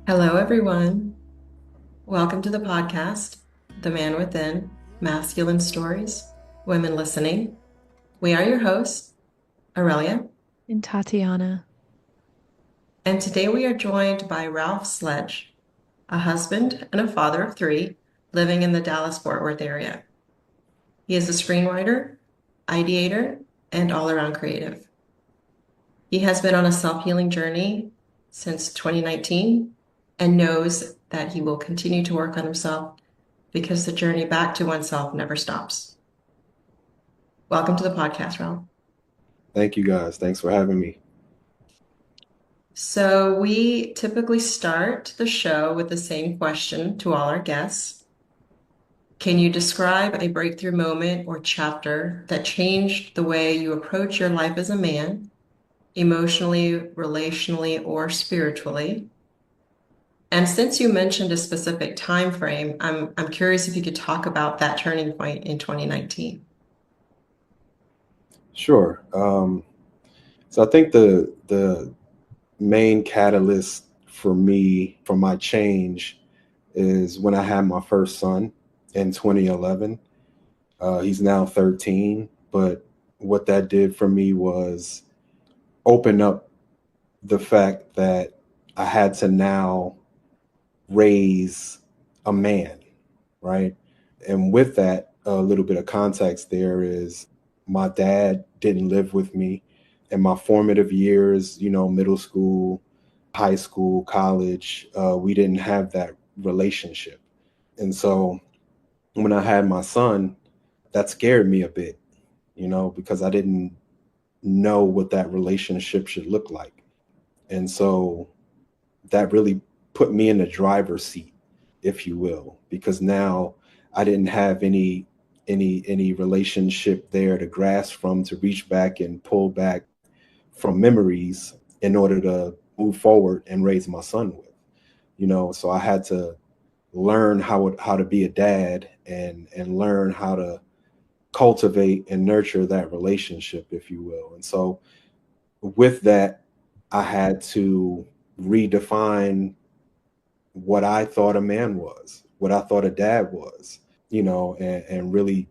Hello, everyone. Welcome to the podcast, The Man Within, Masculine Stories, Women Listening. We are your hosts, Aurelia, And Tatiana. and today we are joined by Ralph Sledge, a husband and a father of three living in the Dallas-Fort Worth area. He is a screenwriter, ideator, and all-around creative. He has been on a self-healing journey since 2019 and knows that he will continue to work on himself because the journey back to oneself never stops. Welcome to the podcast, Ralph. Thank you guys. Thanks for having me. So, we typically start the show with the same question to all our guests. Can you describe a breakthrough moment or chapter that changed the way you approach your life as a man, emotionally, relationally, or spiritually? And since you mentioned a specific time frame, I'm curious if you could talk about that turning point in 2019. Sure. So I think the main catalyst for me for my change is when I had my first son in 2011. He's now 13, but what that did for me was open up the fact that I had to now raise a man, right? And with that, a little bit of context there is my dad didn't live with me in my formative years, middle school, high school, college. We didn't have that relationship. And so when I had my son, that scared me a bit, because I didn't know what that relationship should look like. And so that really put me in the driver's seat, if you will, because now I didn't have any relationship there to grasp from, to reach back and pull back from memories in order to move forward and raise my son with. So I had to learn how to be a dad and learn how to cultivate and nurture that relationship, if you will. And so with that, I had to redefine what I thought a man was, what I thought a dad was, and really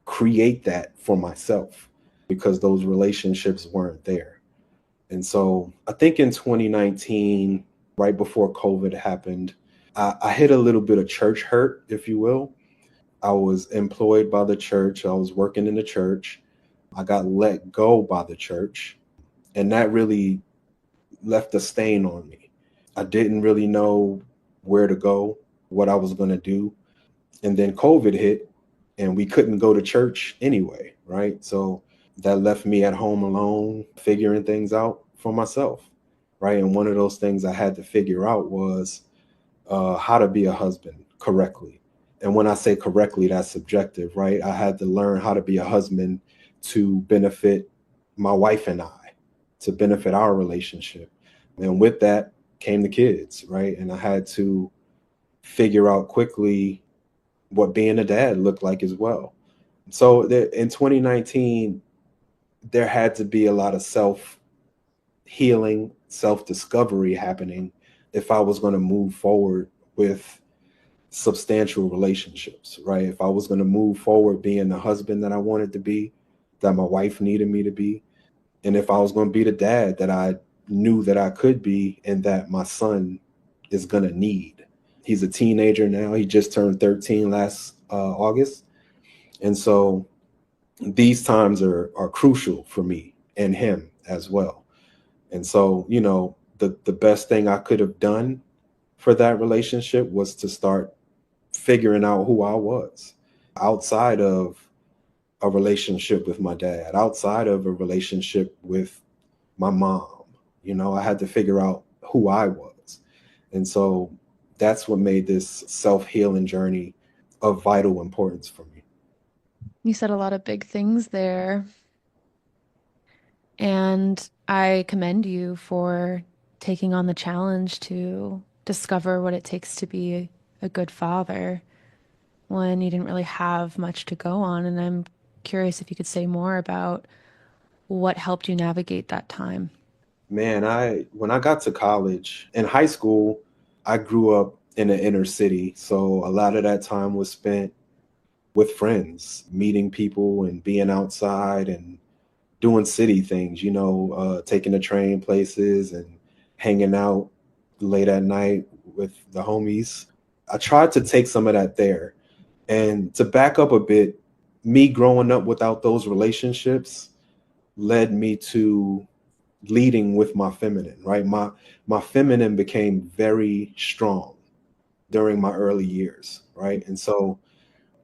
create that for myself because those relationships weren't there. And so I think in 2019, right before COVID happened, I hit a little bit of church hurt, if you will. I was employed by the church, I was working in the church. I got let go by the church, and that really left a stain on me. I didn't really know where to go, what I was going to do. And then COVID hit and we couldn't go to church anyway, right? So that left me at home alone, figuring things out for myself, right? And one of those things I had to figure out was how to be a husband correctly. And when I say correctly, that's subjective, right? I had to learn how to be a husband to benefit my wife and I, to benefit our relationship. And with that came the kids, right? And I had to figure out quickly what being a dad looked like as well. So in 2019, there had to be a lot of self healing, self discovery happening if I was going to move forward with substantial relationships, right? If I was going to move forward being the husband that I wanted to be, that my wife needed me to be, and if I was going to be the dad that I knew that I could be and that my son is going to need. He's a teenager now. He just turned 13 last August. And so these times are crucial for me and him as well. And so, the best thing I could have done for that relationship was to start figuring out who I was outside of a relationship with my dad, outside of a relationship with my mom. I had to figure out who I was. And so that's what made this self healing journey of vital importance for me. You said a lot of big things there, and I commend you for taking on the challenge to discover what it takes to be a good father when you didn't really have much to go on. And I'm curious if you could say more about what helped you navigate that time. Man, when I got to college in high school, I grew up in an inner city, so a lot of that time was spent with friends, meeting people and being outside and doing city things, taking the train places and hanging out late at night with the homies. I tried to take some of that there. And to back up a bit, me growing up without those relationships led me to leading with my feminine, right? My feminine became very strong during my early years, right? And so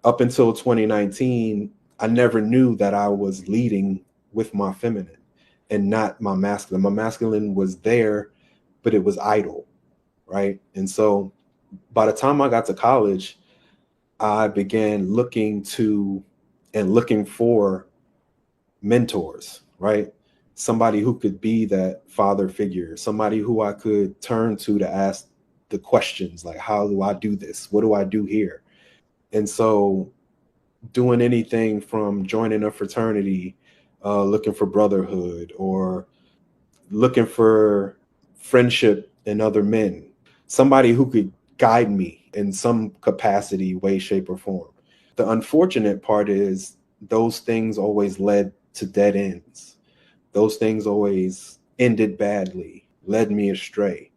up until 2019, I never knew that I was leading with my feminine and not my masculine. My masculine was there, but it was idle, right? And so by the time I got to college, I began looking for mentors, right? Somebody who could be that father figure, somebody who I could turn to ask the questions like, how do I do this? What do I do here? And so doing anything from joining a fraternity, looking for brotherhood, or looking for friendship in other men, somebody who could guide me in some capacity, way, shape, or form. The unfortunate part is those things always led to dead ends. Those things always ended badly, led me astray,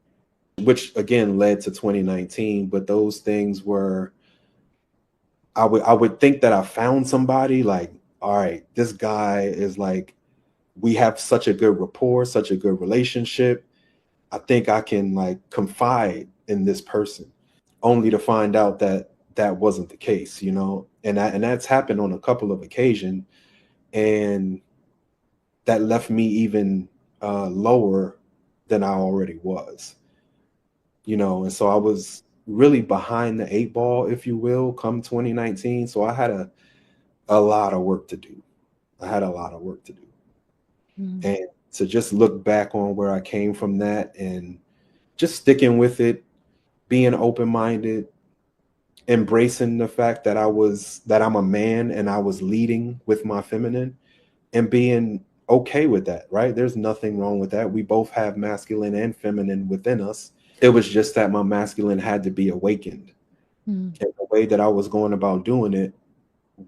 which again led to 2019. But those things were, I would think that I found somebody like, all right, this guy is like, we have such a good rapport, such a good relationship. I think I can like confide in this person, only to find out that that wasn't the case, and that's happened on a couple of occasions, and that left me even lower than I already was, and so I was really behind the eight ball, if you will, come 2019. So I had a lot of work to do. I had a lot of work to do. Mm. And to just look back on where I came from that and just sticking with it, being open-minded, embracing the fact that I'm a man and I was leading with my feminine and being okay with that, right? There's nothing wrong with that. We both have masculine and feminine within us. It was just that my masculine had to be awakened. Mm. And the way that I was going about doing it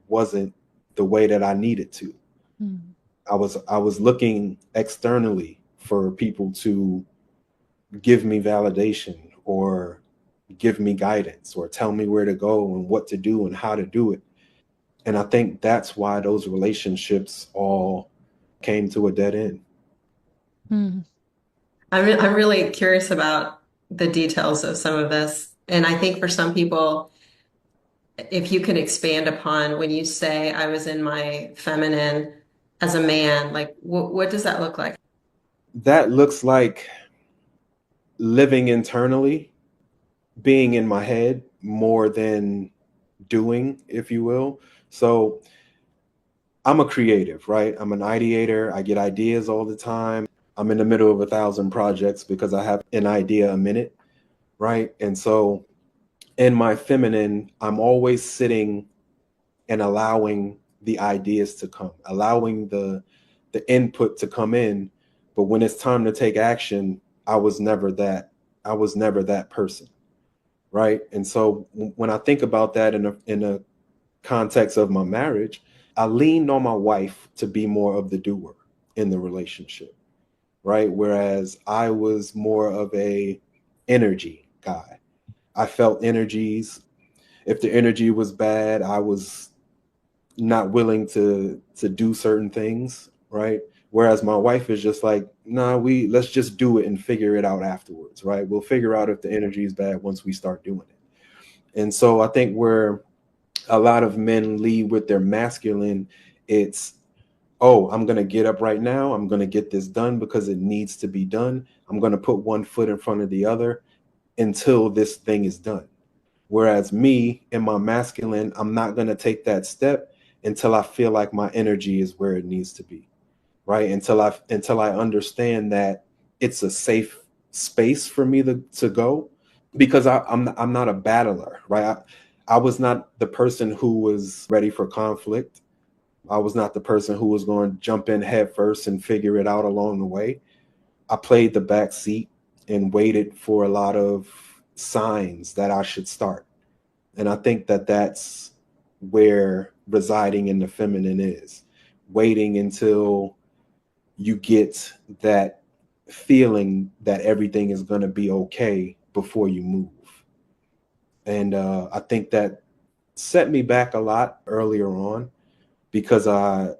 wasn't the way that I needed to. Mm. I was looking externally for people to give me validation or give me guidance or tell me where to go and what to do and how to do it. And I think that's why those relationships all came to a dead end. Mm. I'm really curious about the details of some of this. And I think for some people, if you can expand upon when you say I was in my feminine as a man, like what does that look like? That looks like living internally, being in my head more than doing, if you will. So I'm a creative, right? I'm an ideator. I get ideas all the time. I'm in the middle of 1,000 projects because I have an idea a minute, right? And so in my feminine, I'm always sitting and allowing the ideas to come, allowing the input to come in. But when it's time to take action, I was never that. I was never that person, right? And so when I think about that in a context of my marriage, I leaned on my wife to be more of the doer in the relationship, right? Whereas I was more of a energy guy. I felt energies. If the energy was bad, I was not willing to do certain things, right? Whereas my wife is just like, nah, let's just do it and figure it out afterwards, right? We'll figure out if the energy is bad once we start doing it. And so I think where a lot of men lead with their masculine, it's, oh, I'm going to get up right now. I'm going to get this done because it needs to be done. I'm going to put one foot in front of the other until this thing is done. Whereas me and my masculine, I'm not going to take that step until I feel like my energy is where it needs to be, right? Until I understand that it's a safe space for me to go, because I'm not a battler, right? I was not the person who was ready for conflict. I was not the person who was going to jump in head first and figure it out along the way. I played the back seat and waited for a lot of signs that I should start. And I think that that's where residing in the feminine is, waiting until you get that feeling that everything is going to be okay before you move. And I think that set me back a lot earlier on because I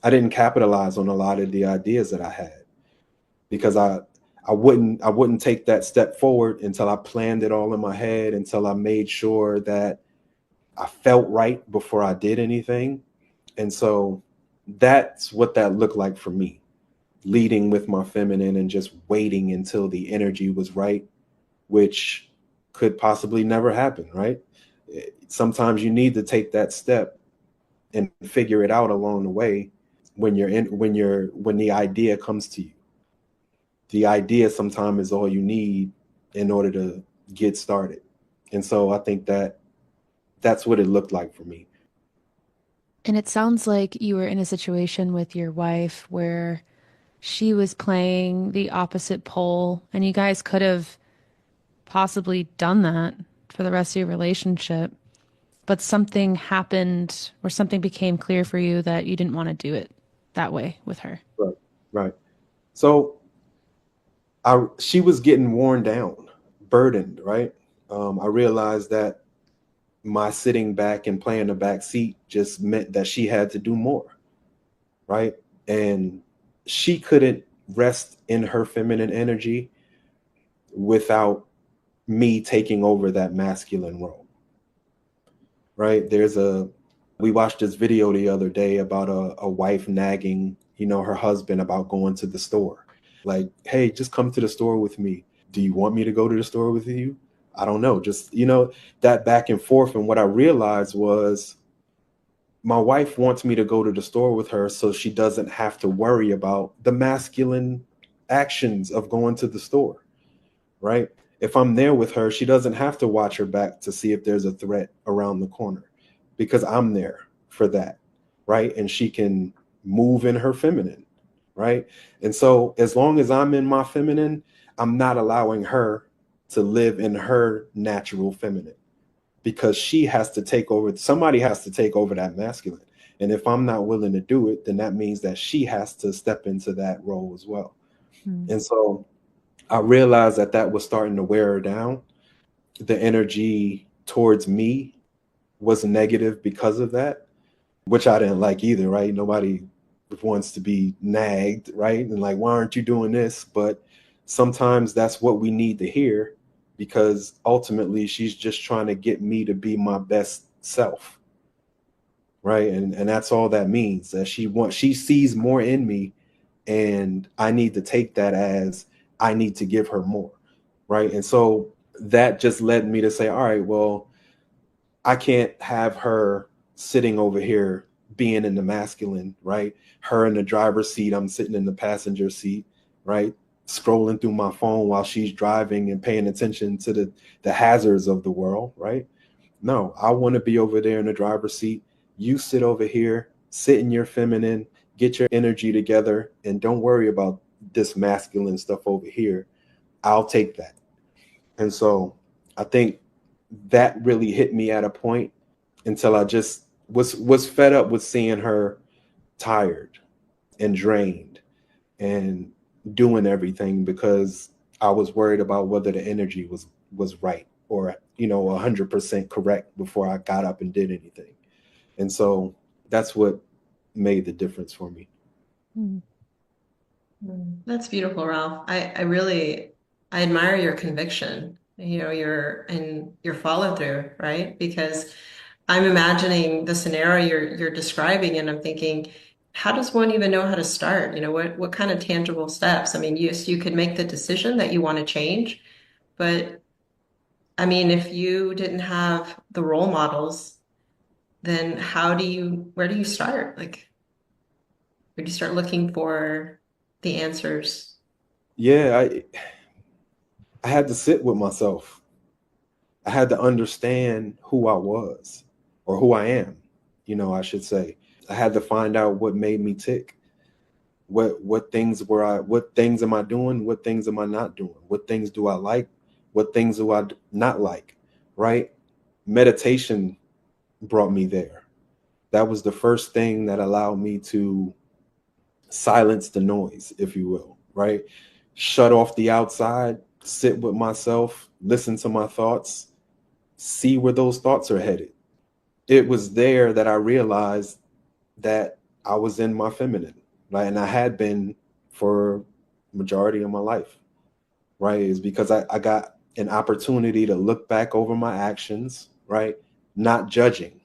didn't capitalize on a lot of the ideas that I had because I wouldn't take that step forward until I planned it all in my head, until I made sure that I felt right before I did anything. And so that's what that looked like for me, leading with my feminine and just waiting until the energy was right, which could possibly never happen, right? Sometimes you need to take that step and figure it out along the way when the idea comes to you. The idea sometimes is all you need in order to get started. And so I think that that's what it looked like for me. And it sounds like you were in a situation with your wife where she was playing the opposite pole, and you guys could have possibly done that for the rest of your relationship. But something happened or something became clear for you that you didn't want to do it that way with her. Right. Right. So she was getting worn down, burdened, right? I realized that my sitting back and playing the back seat just meant that she had to do more, right? And she couldn't rest in her feminine energy without me taking over that masculine role, right? We watched this video the other day about a wife nagging, her husband about going to the store. Like, hey, just come to the store with me. Do you want me to go to the store with you? I don't know. Just, that back and forth. And what I realized was my wife wants me to go to the store with her so she doesn't have to worry about the masculine actions of going to the store, right? If I'm there with her, she doesn't have to watch her back to see if there's a threat around the corner because I'm there for that, right? And she can move in her feminine, right? And so as long as I'm in my feminine, I'm not allowing her to live in her natural feminine because somebody has to take over that masculine. And if I'm not willing to do it, then that means that she has to step into that role as well. Hmm. And so I realized that was starting to wear her down. The energy towards me was negative because of that, which I didn't like either, right? Nobody wants to be nagged, right? And like, why aren't you doing this? But sometimes that's what we need to hear because ultimately she's just trying to get me to be my best self, right? And that's all that means, that she sees more in me, and I need to take that as I need to give her more, right? And so that just led me to say, all right, well, I can't have her sitting over here being in the masculine, right? Her in the driver's seat, I'm sitting in the passenger seat, right? Scrolling through my phone while she's driving and paying attention to the hazards of the world, right? No, I want to be over there in the driver's seat. You sit over here, sit in your feminine, get your energy together, and don't worry about this masculine stuff over here. I'll take that. And so I think that really hit me at a point until I just was fed up with seeing her tired and drained and doing everything because I was worried about whether the energy was right or 100% correct before I got up and did anything. And so that's what made the difference for me. Hmm. That's beautiful, Ralph. I admire your conviction, your follow through, right? Because I'm imagining the scenario you're describing, and I'm thinking, how does one even know how to start? What kind of tangible steps? I mean, yes, you could make the decision that you want to change, but I mean, if you didn't have the role models, then where do you start? Like, where do you start looking for the answers? Yeah, I had to sit with myself. I had to understand who I was or who I am, I should say. I had to find out what made me tick. What things am I doing? What things am I not doing? What things do I like? What things do I not like, right? Meditation brought me there. That was the first thing that allowed me to silence the noise, if you will, right? Shut off the outside, sit with myself, listen to my thoughts, see where those thoughts are headed. It was there that I realized that I was in my feminine, right? And I had been for majority of my life, right? Is because I got an opportunity to look back over my actions, right? Not judging.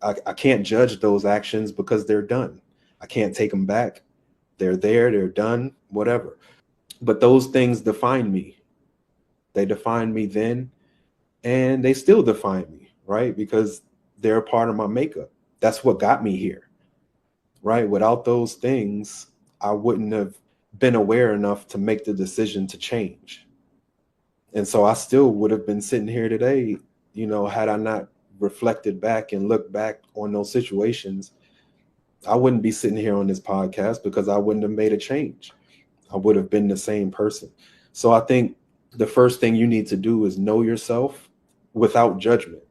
I can't judge those actions because they're done. I can't take them back. They're there, they're done, whatever. But those things define me. They defined me then, and they still define me, right? Because they're a part of my makeup. That's what got me here, right? Without those things, I wouldn't have been aware enough to make the decision to change. And so I still would have been sitting here today, had I not reflected back and looked back on those situations. I wouldn't be sitting here on this podcast because I wouldn't have made a change. I would have been the same person. So I think the first thing you need to do is know yourself without judgment.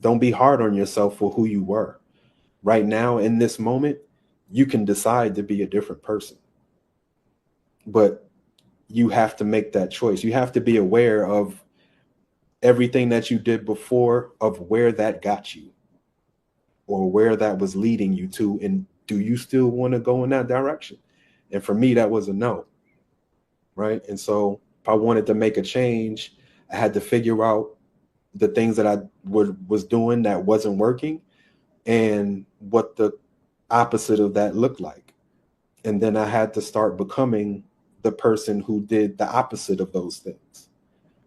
Don't be hard on yourself for who you were. Right now, in this moment, you can decide to be a different person. But you have to make that choice. You have to be aware of everything that you did before, of where that got you or where that was leading you to. And do you still want to go in that direction? And for me, that was a no. Right. And so if I wanted to make a change, I had to figure out the things that I was doing that wasn't working and what the opposite of that looked like. And then I had to start becoming the person who did the opposite of those things.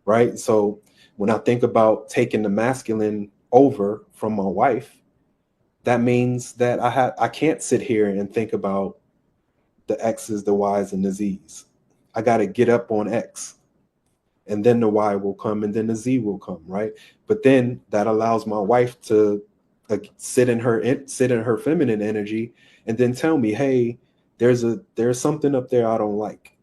Right. So when I think about taking the masculine over from my wife, that means that I can't sit here and think about the X's, the Y's, and the Z's. I got to get up on X, and then the Y will come, and then the Z will come, right? But then that allows my wife to sit in her feminine energy, and then tell me, hey, there's something up there I don't like,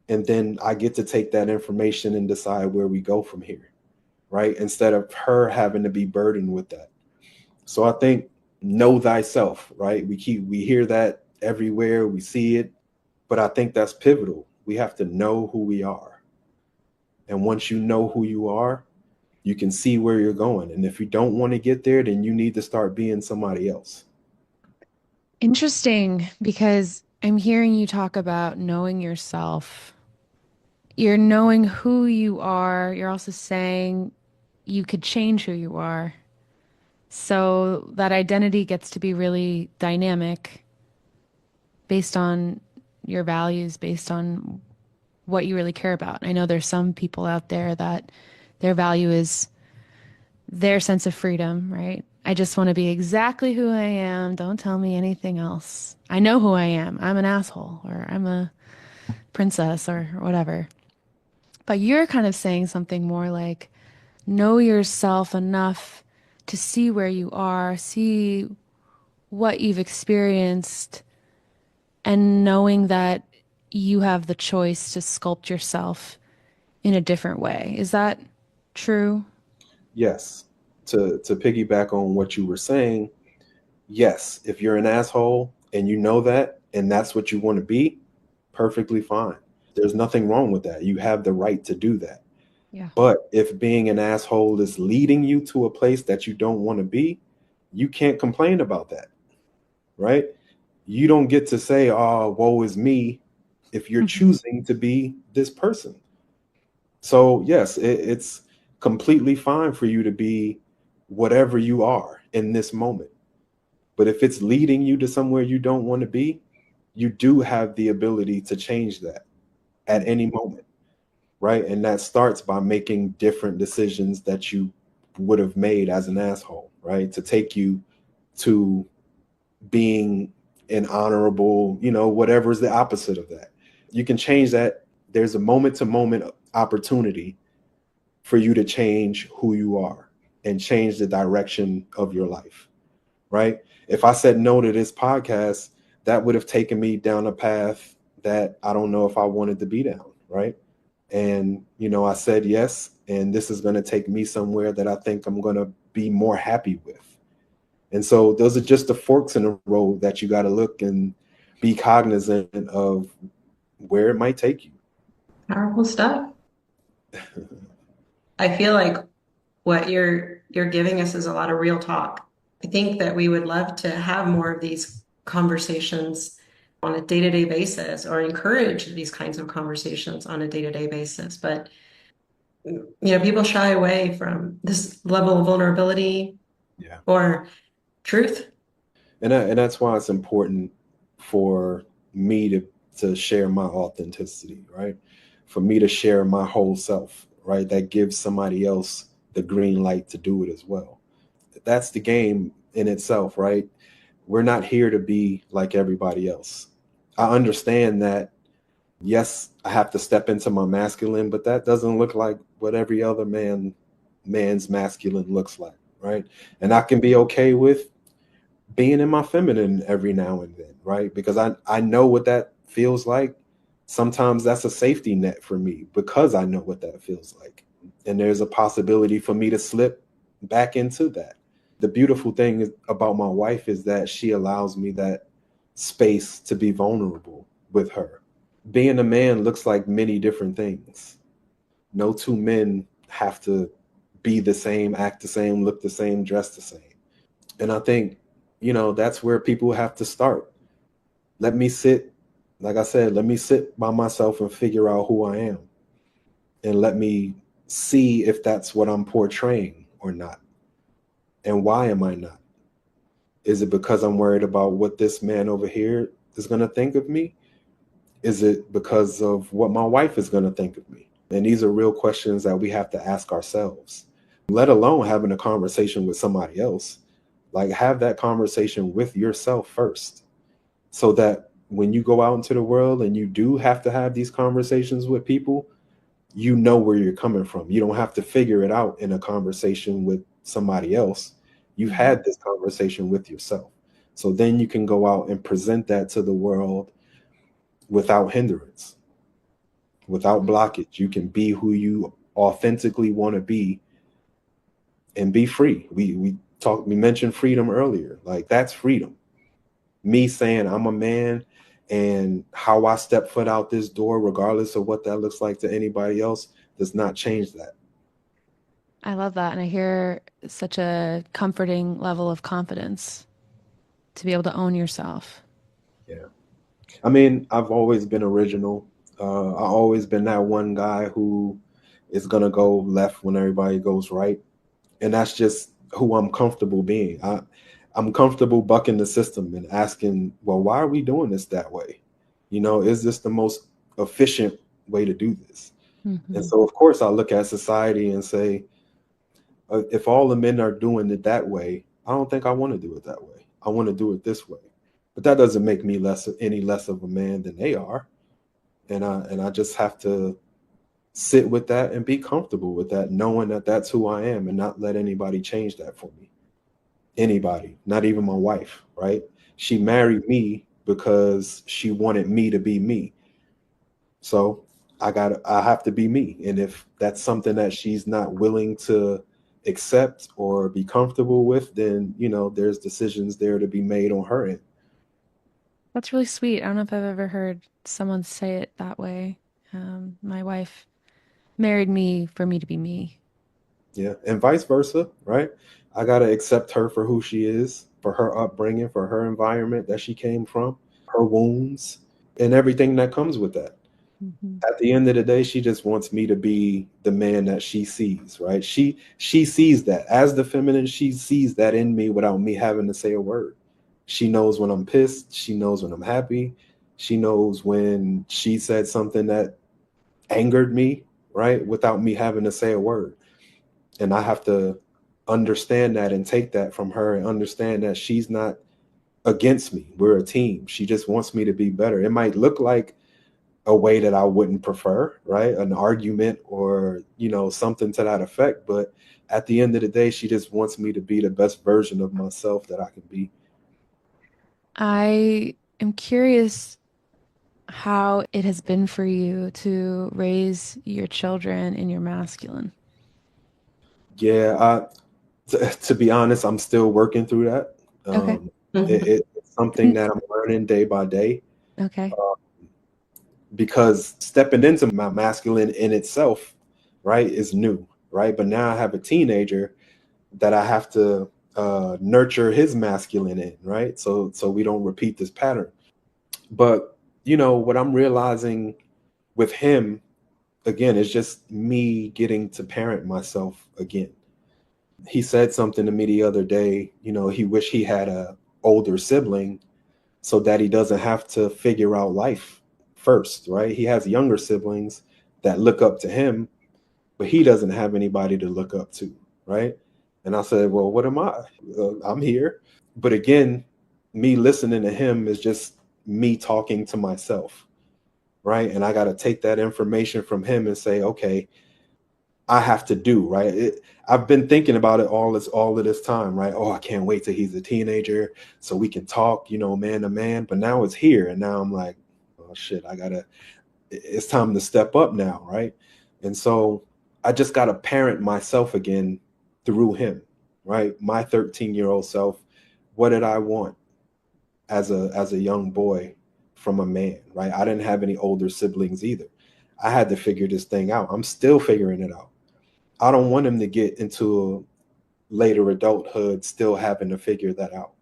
and then I get to take that information and decide where we go from here, right? Instead of her having to be burdened with that. So I think know thyself, right? We hear that everywhere, we see it, but I think that's pivotal. We have to know who we are. And once you know who you are, you can see where you're going. And if you don't want to get there, then you need to start being somebody else. Interesting, because I'm hearing you talk about knowing yourself. You're knowing who you are. You're also saying you could change who you are. So that identity gets to be really dynamic based on your values, based on what you really care about. I know there's some people out there that their value is their sense of freedom, right? I just want to be exactly who I am. Don't tell me anything else. I know who I am. I'm an asshole, or I'm a princess, or whatever. But you're kind of saying something more like know yourself enough to see where you are, see what you've experienced, and knowing that you have the choice to sculpt yourself in a different way. Is that true? Yes. To piggyback on what you were saying, yes, if you're an asshole and you know that and that's what you want to be, perfectly fine. There's nothing wrong with that. You have the right to do that. Yeah. But if being an asshole is leading you to a place that you don't want to be, you can't complain about that, right? You don't get to say, oh, woe is me, if you're Mhm. choosing to be this person. So, yes, it's completely fine for you to be whatever you are in this moment. But if it's leading you to somewhere you don't want to be, you do have the ability to change that at any moment, right? And that starts by making different decisions that you would have made as an asshole, right? To take you to being an honorable, whatever is the opposite of that. You can change that. There's a moment to moment opportunity for you to change who you are and change the direction of your life, right? If I said no to this podcast, that would have taken me down a path that I don't know if I wanted to be down, right? And, I said yes, and this is going to take me somewhere that I think I'm going to be more happy with. And so those are just the forks in the road that you got to look and be cognizant of where it might take you. Powerful stuff. I feel like what you're giving us is a lot of real talk. I think that we would love to have more of these conversations on a day-to-day basis or encourage these kinds of conversations on a day-to-day basis. But people shy away from this level of vulnerability Yeah. or truth. And that's why it's important for me to share my authenticity, right? For me to share my whole self, right? That gives somebody else the green light to do it as well. That's the game in itself, right? We're not here to be like everybody else. I understand that, yes, I have to step into my masculine, but that doesn't look like what every other man's masculine looks like, right? And I can be okay with being in my feminine every now and then, right? Because I know what that feels like. Sometimes that's a safety net for me because I know what that feels like. And there's a possibility for me to slip back into that. The beautiful thing about my wife is that she allows me that space to be vulnerable with her. Being a man looks like many different things. No two men have to be the same, act the same, look the same, dress the same. And I think, that's where people have to start. Let me sit, like I said, let me sit by myself and figure out who I am. And let me see if that's what I'm portraying or not. And why am I not? Is it because I'm worried about what this man over here is going to think of me? Is it because of what my wife is going to think of me? And these are real questions that we have to ask ourselves, let alone having a conversation with somebody else. Like, have that conversation with yourself first, so that when you go out into the world and you do have to have these conversations with people, you know where you're coming from. You don't have to figure it out in a conversation with somebody else. You've Mhm. had this conversation with yourself. So then you can go out and present that to the world without hindrance, without blockage. You can be who you authentically want to be and be free. We mentioned freedom earlier. Like, that's freedom. Me saying I'm a man and how I step foot out this door, regardless of what that looks like to anybody else, does not change that. I love that. And I hear such a comforting level of confidence to be able to own yourself. Yeah. I mean, I've always been original. I always been that one guy who is gonna go left when everybody goes right, and that's just who I'm comfortable being. I'm comfortable bucking the system and asking, well, why are we doing this that way? Is this the most efficient way to do this? And Hmm. so, of course, I look at society and say, if all the men are doing it that way, I don't think I want to do it that way. I want to do it this way. But that doesn't make me any less of a man than they are. And I just have to sit with that and be comfortable with that, knowing that that's who I am, and not let anybody change that for me. Anybody, not even my wife, right? She married me because she wanted me to be me. So I have to be me. And if that's something that she's not willing to accept or be comfortable with, then, there's decisions there to be made on her end. That's really sweet. I don't know if I've ever heard someone say it that way. My wife married me for me to be me. Yeah. And vice versa, right? I got to accept her for who she is, for her upbringing, for her environment that she came from, her wounds, and everything that comes with that. Hmm. At the end of the day, she just wants me to be the man that she sees, right? She sees that as the feminine. She sees that in me without me having to say a word. She knows when I'm pissed. She knows when I'm happy. She knows when she said something that angered me, right? Without me having to say a word. And I have to understand that and take that from her and understand that she's not against me. We're a team. She just wants me to be better. It might look like a way that I wouldn't prefer, right? An argument or, something to that effect. But at the end of the day, she just wants me to be the best version of myself that I can be. I am curious how it has been for you to raise your children in your masculine. Yeah, to be honest, I'm still working through that. Okay. Mhm. It's something that I'm learning day by day, Okay. uh, because stepping into my masculine in itself, right, is new, right? But now I have a teenager that I have to nurture his masculine in, right? So we don't repeat this pattern. But what I'm realizing with him again is just me getting to parent myself again. He said something to me the other day. He wished he had a older sibling so that he doesn't have to figure out life first, right? He has younger siblings that look up to him, but he doesn't have anybody to look up to, right? And I said, well, what am I? I'm here. But again, me listening to him is just me talking to myself, right? And I got to take that information from him and say, okay, I have to do, right? I've been thinking about it all of this time, right? Oh, I can't wait till he's a teenager so we can talk, man to man. But now it's here, and now I'm like, oh shit, it's time to step up now, right? And so I just gotta parent myself again through him, right? My 13-year-old self. What did I want as a young boy from a man, right? I didn't have any older siblings either. I had to figure this thing out. I'm still figuring it out. I don't want him to get into later adulthood still having to figure that out.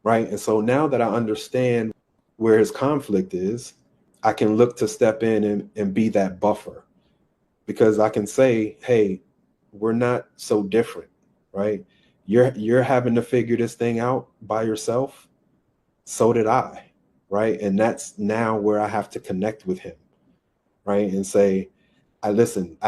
Right. And so now that I understand where his conflict is, I can look to step in and be that buffer because I can say, hey, we're not so different. Right. You're having to figure this thing out by yourself. So did I. Right. And that's now where I have to connect with him. Right. And say, I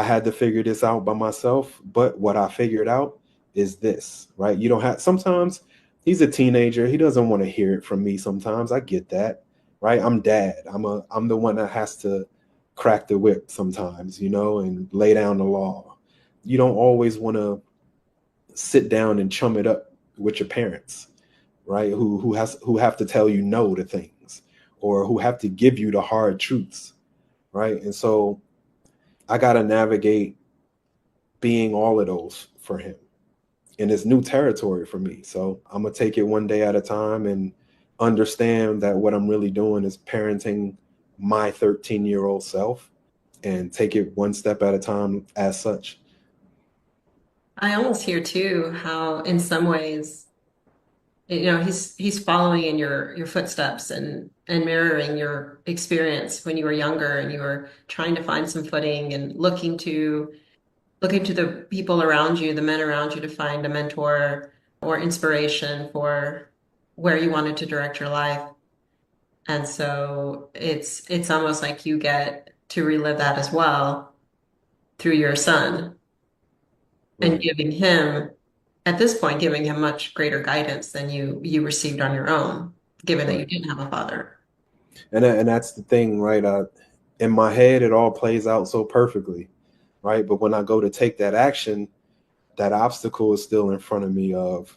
had to figure this out by myself, but what I figured out is this, right? You don't have, sometimes he's a teenager. He doesn't want to hear it from me sometimes. I get that, right? I'm dad. I'm the one that has to crack the whip sometimes, and lay down the law. You don't always want to sit down and chum it up with your parents, right? Who have to tell you no to things or who have to give you the hard truths, right? And so I got to navigate being all of those for him. And it's new territory for me. So I'm going to take it one day at a time and understand that what I'm really doing is parenting my 13-year-old self and take it one step at a time as such. I almost hear too how in some ways, he's following in your footsteps and mirroring your experience when you were younger and you were trying to find some footing and looking to the people around you, the men around you to find a mentor or inspiration for where you wanted to direct your life. And so it's almost like you get to relive that as well through your son and Right. giving him, at this point, giving him much greater guidance than you received on your own, given that you Right. didn't have a father. And that's the thing, right? In my head, it all plays out so perfectly, right? But when I go to take that action, that obstacle is still in front of me of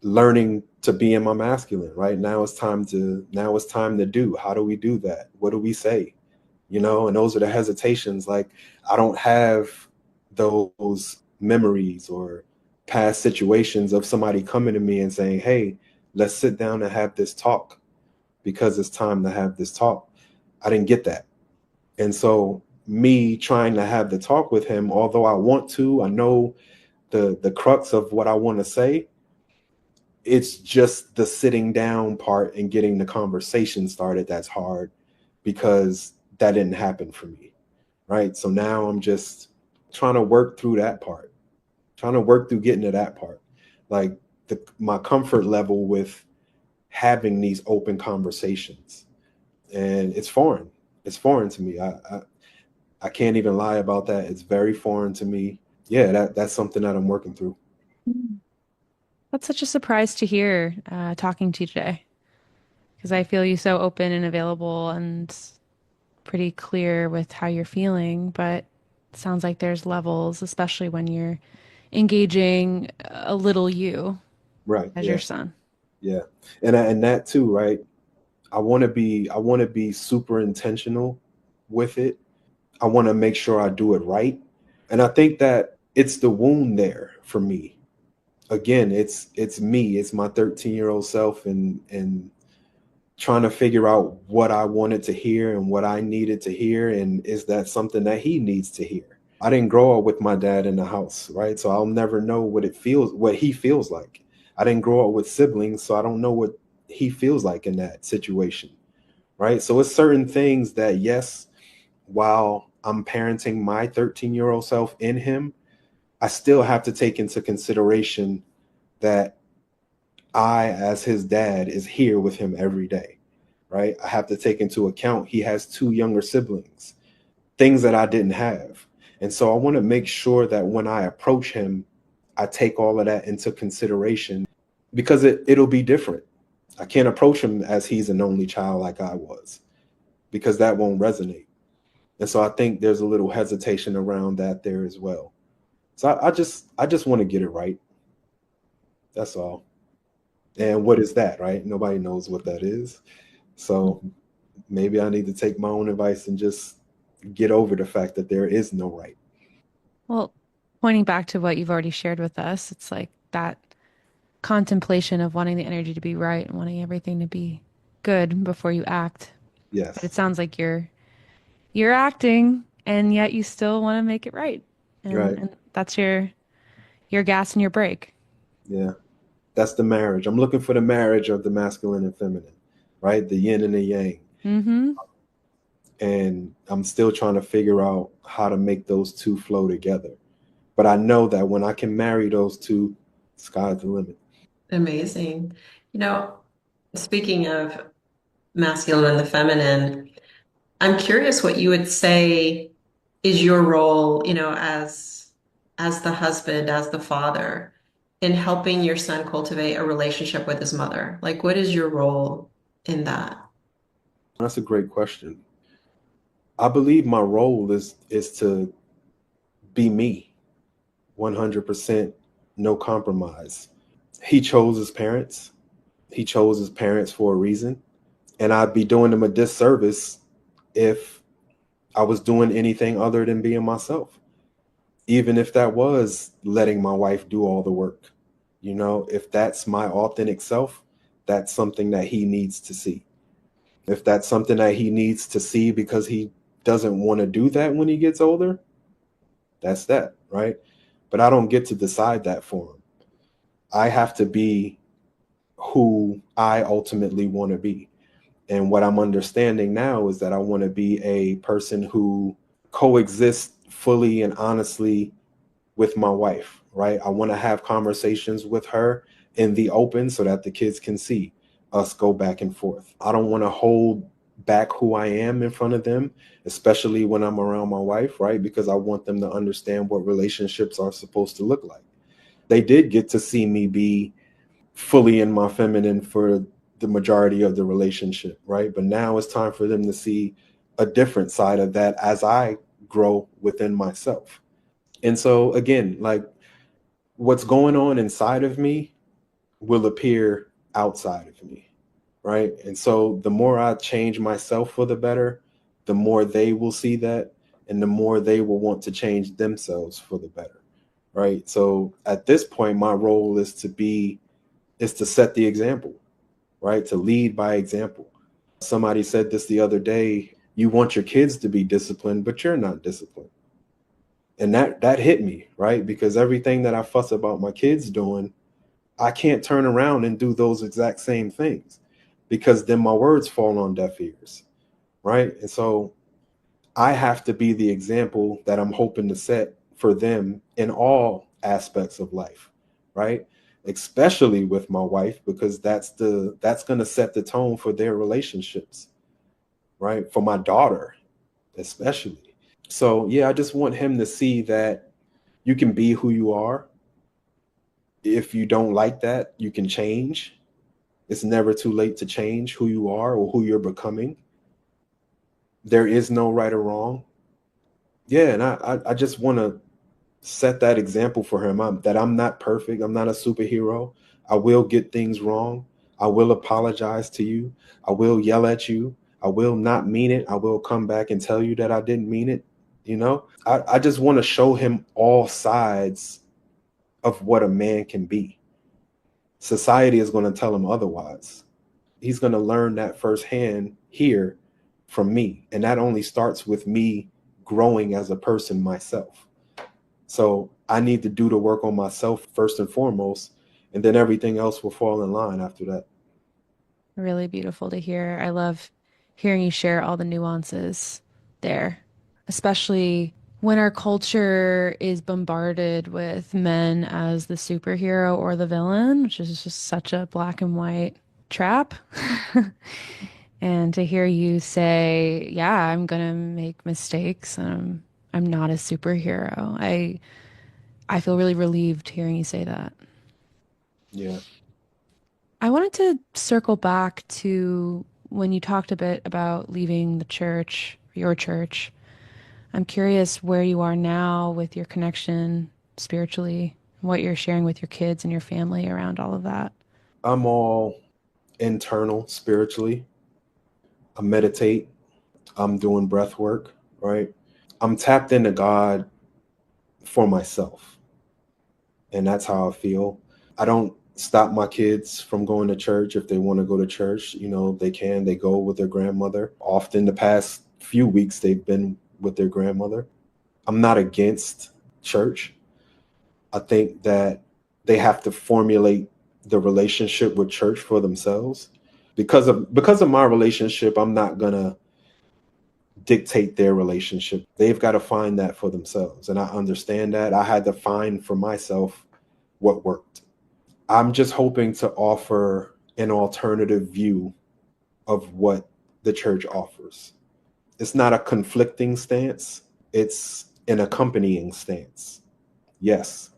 learning to be in my masculine, right? Now it's time to do. How do we do that? What do we say? And those are the hesitations. Like I don't have those memories or past situations of somebody coming to me and saying, hey, let's sit down and have this talk because it's time to have this talk. I didn't get that. And so me trying to have the talk with him, although I want to, I know the crux of what I want to say, it's just the sitting down part and getting the conversation started that's hard because that didn't happen for me, right? So now I'm just trying to work through that part, trying to work through getting to that part, like my comfort level with having these open conversations. And it's foreign to me. I can't even lie about that. It's very foreign to me. Yeah, that's something that I'm working through. Mm. That's such a surprise to hear talking to you today because I feel you so open and available and pretty clear with how you're feeling, but it sounds like there's levels, especially when you're engaging a little you Right. as your Yeah. son. Yeah. And that too, right? I want to be super intentional with it. I want to make sure I do it right. And I think that it's the wound there for me. Again, it's me, it's my 13-year-old self, and trying to figure out what I wanted to hear and what I needed to hear, and is that something that he needs to hear. I didn't grow up with my dad in the house, right? So I'll never know what he feels like. I didn't grow up with siblings, so I don't know what he feels like in that situation, right? So it's certain things that, yes, while I'm parenting my 13-year-old self in him, I still have to take into consideration that I, as his dad, is here with him every day, right? I have to take into account he has two younger siblings, things that I didn't have. And so I want to make sure that when I approach him, I take all of that into consideration, because it'll be different. I can't approach him as he's an only child like I was, because that won't resonate. And so I think there's a little hesitation around that there as well. So I just want to get it right. That's all. And what is that, right? Nobody knows what that is. So maybe I need to take my own advice and just get over the fact that there is no right. Well, pointing back to what you've already shared with us, it's like that contemplation of wanting the energy to be right and wanting everything to be good before you act. But it Yes. sounds like you're acting and yet you still want to make it right. Right. And that's your gas and your brake. Yeah. That's the marriage. I'm looking for the marriage of the masculine and feminine, right? The yin and the yang. Mm-hmm. And I'm still trying to figure out how to make those two flow together. But I know that when I can marry those two, sky's the limit. Amazing. You know, speaking of masculine and the feminine, I'm curious what you would say is your role, as the husband, as the father, in helping your son cultivate a relationship with his mother. Like, what is your role in that? That's a great question. I believe my role is to be me, 100%, no compromise. He chose his parents. He chose his parents for a reason. And I'd be doing them a disservice if I was doing anything other than being myself, even if that was letting my wife do all the work. If that's my authentic self, that's something that he needs to see. If that's something that he needs to see because he doesn't want to do that when he gets older, that's that, right? But I don't get to decide that for him. I have to be who I ultimately want to be. And what I'm understanding now is that I want to be a person who coexists fully and honestly with my wife, right? I want to have conversations with her in the open so that the kids can see us go back and forth. I don't want to hold back who I am in front of them, especially when I'm around my wife, right? Because I want them to understand what relationships are supposed to look like. They did get to see me be fully in my feminine for the majority of the relationship, right? But now it's time for them to see a different side of that as I grow within myself. And so again, like, what's going on inside of me will appear outside of me, right? And so the more I change myself for the better, the more they will see that, and the more they will want to change themselves for the better, right? So at this point, my role is to set the example, right? To lead by example. Somebody said this the other day: you want your kids to be disciplined, but you're not disciplined. And that hit me, right? Because everything that I fuss about my kids doing, I can't turn around and do those exact same things, because then my words fall on deaf ears, right? And so I have to be the example that I'm hoping to set for them in all aspects of life, right? Especially with my wife, because that's going to set the tone for their relationships, right? For my daughter, especially. So, yeah, I just want him to see that you can be who you are. If you don't like that, you can change. It's never too late to change who you are or who you're becoming. There is no right or wrong. Yeah, and I just want to set that example for him, that I'm not perfect. I'm not a superhero. I will get things wrong. I will apologize to you. I will yell at you. I will not mean it. I will come back and tell you that I didn't mean it. I just want to show him all sides of what a man can be. Society is going to tell him otherwise. He's going to learn that firsthand here from me. And that only starts with me growing as a person myself. So I need to do the work on myself first and foremost, and then everything else will fall in line after that. Really beautiful to hear. I love hearing you share all the nuances there, especially when our culture is bombarded with men as the superhero or the villain, which is just such a black and white trap. And to hear you say, yeah, I'm gonna make mistakes. I'm not a superhero. I feel really relieved hearing you say that. Yeah. I wanted to circle back to when you talked a bit about leaving the church, your church. I'm curious where you are now with your connection spiritually, what you're sharing with your kids and your family around all of that. I'm all internal spiritually. I meditate. I'm doing breath work, right? I'm tapped into God for myself. And that's how I feel. I don't stop my kids from going to church. If they want to go to church, they can. They go with their grandmother. Often the past few weeks, they've been with their grandmother. I'm not against church. I think that they have to formulate the relationship with church for themselves. Because of my relationship, I'm not gonna dictate their relationship. They've got to find that for themselves. And I understand that. I had to find for myself what worked. I'm just hoping to offer an alternative view of what the church offers. It's not a conflicting stance, it's an accompanying stance. Yes,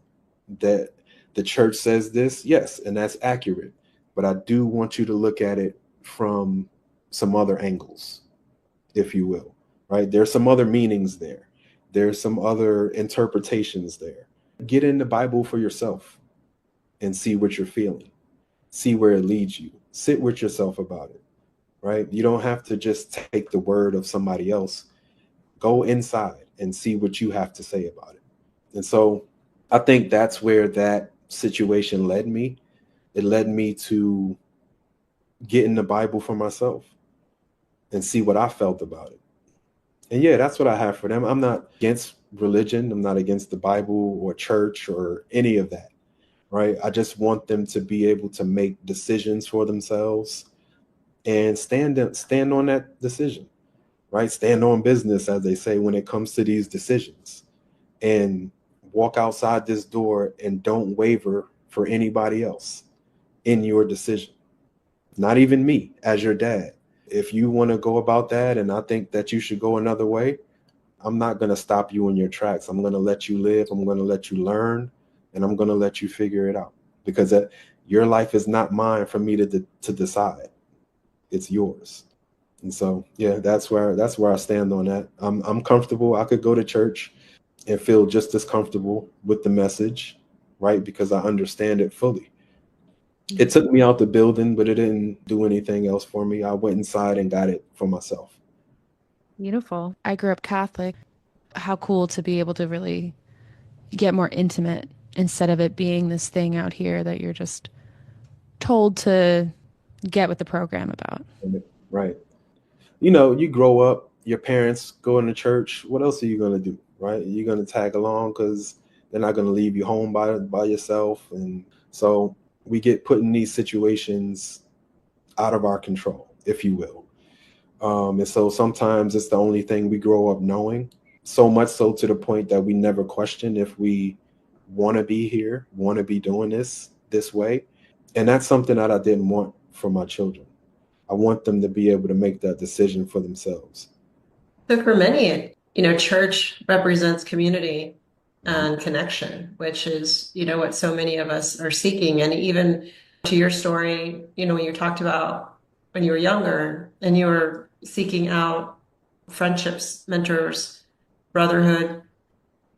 that the church says this, yes, and that's accurate. But I do want you to look at it from some other angles, if you will, right? There's some other meanings there. There's some other interpretations there. Get in the Bible for yourself and see what you're feeling. See where it leads you. Sit with yourself about it, right? You don't have to just take the word of somebody else. Go inside and see what you have to say about it. And so I think that's where that situation led me. It led me to get in the Bible for myself and see what I felt about it. And yeah, that's what I have for them. I'm not against religion. I'm not against the Bible or church or any of that, right? I just want them to be able to make decisions for themselves and stand on that decision, right? Stand on business, as they say, when it comes to these decisions, and walk outside this door and don't waver for anybody else in your decision. Not even me as your dad. If you want to go about that and I think that you should go another way, I'm not going to stop you in your tracks. I'm going to let you live. I'm going to let you learn, and I'm going to let you figure it out, because your life is not mine for me to decide. It's yours. And so, yeah, that's where I stand on that. I'm comfortable. I could go to church and feel just as comfortable with the message, right? Because I understand it fully. It took me out the building, but it didn't do anything else for me. I went inside and got it for myself. Beautiful. I grew up Catholic. How cool to be able to really get more intimate instead of it being this thing out here that you're just told to get with the program about. Right. You grow up, your parents go into church. What else are you going to do, right? You're going to tag along because they're not going to leave you home by yourself. And so we get put in these situations out of our control, if you will. And so sometimes it's the only thing we grow up knowing, so much so to the point that we never question if we want to be here, want to be doing this way. And that's something that I didn't want for my children. I want them to be able to make that decision for themselves. So for many, church represents community Mhm. and connection, which is, what so many of us are seeking. And even to your story, when you talked about when you were younger and you were seeking out friendships, mentors, brotherhood.